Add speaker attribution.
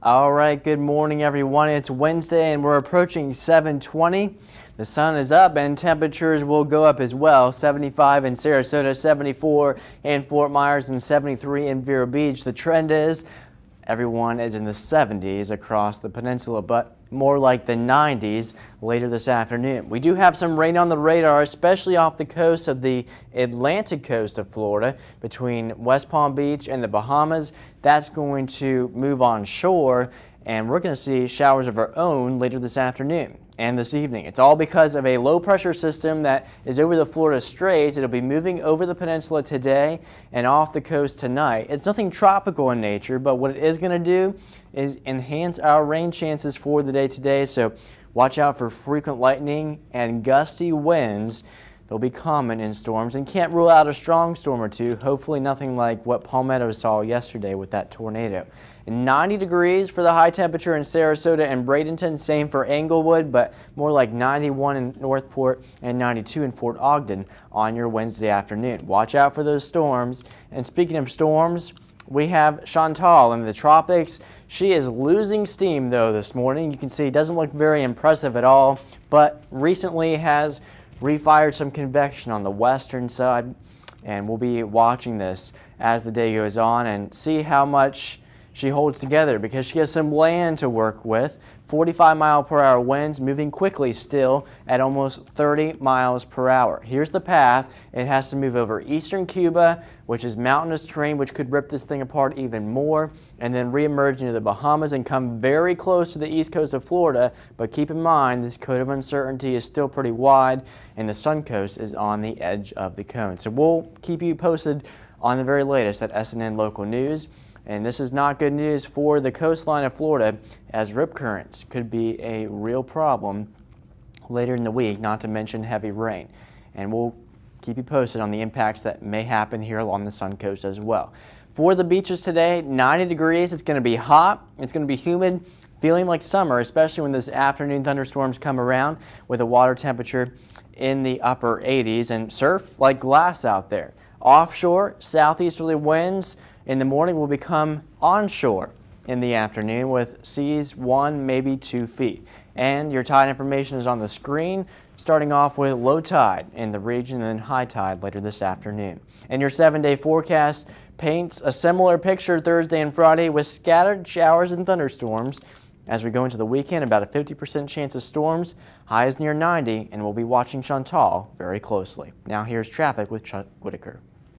Speaker 1: All right, good morning everyone. It's Wednesday and we're approaching 7:20. The sun is up and temperatures will go up as well. 75 in Sarasota, 74 in Fort Myers, and 73 in Vero Beach. The trend is everyone is in the 70s across the peninsula, but more like the 90s later this afternoon. We do have some rain on the radar, especially off the coast of the Atlantic coast of Florida between West Palm Beach and the Bahamas. That's going to move on shore, and we're going to see showers of our own later this afternoon and this evening. It's all because of a low pressure system that is over the Florida Straits. It'll be moving over the peninsula today and off the coast tonight. It's nothing tropical in nature, but what it is going to do is enhance our rain chances for the day today. So watch out for frequent lightning and gusty winds. They'll be common in storms, and can't rule out a strong storm or two. Hopefully nothing like what Palmetto saw yesterday with that tornado. 90 degrees for the high temperature in Sarasota and Bradenton, same for Englewood, but more like 91 in Northport and 92 in Fort Ogden on your Wednesday afternoon. Watch out for those storms. And speaking of storms, we have Chantal in the tropics. She is losing steam though this morning. You can see it doesn't look very impressive at all, but recently has refired some convection on the western side, and we'll be watching this as the day goes on and see how much she holds together, because she has some land to work with. 45-mile-per-hour winds, moving quickly still at almost 30 miles per hour. Here's the path. It has to move over eastern Cuba, which is mountainous terrain, which could rip this thing apart even more, and then reemerge into the Bahamas and come very close to the east coast of Florida. But keep in mind, this cone of uncertainty is still pretty wide, and the sun coast is on the edge of the cone. So we'll keep you posted on the very latest at SNN Local News. And this is not good news for the coastline of Florida, as rip currents could be a real problem later in the week, not to mention heavy rain. And we'll keep you posted on the impacts that may happen here along the sun coast as well. For the beaches today, 90 degrees. It's going to be hot. It's going to be humid, feeling like summer, especially when those afternoon thunderstorms come around with a water temperature in the upper 80s, and surf like glass out there. Offshore, southeasterly winds in the morning will become onshore in the afternoon with seas 1, maybe 2 feet. And your tide information is on the screen, starting off with low tide in the region and then high tide later this afternoon. And your 7-day forecast paints a similar picture Thursday and Friday with scattered showers and thunderstorms. As we go into the weekend, about a 50% chance of storms, highs near 90, and we'll be watching Chantal very closely. Now here's traffic with Chuck Whitaker.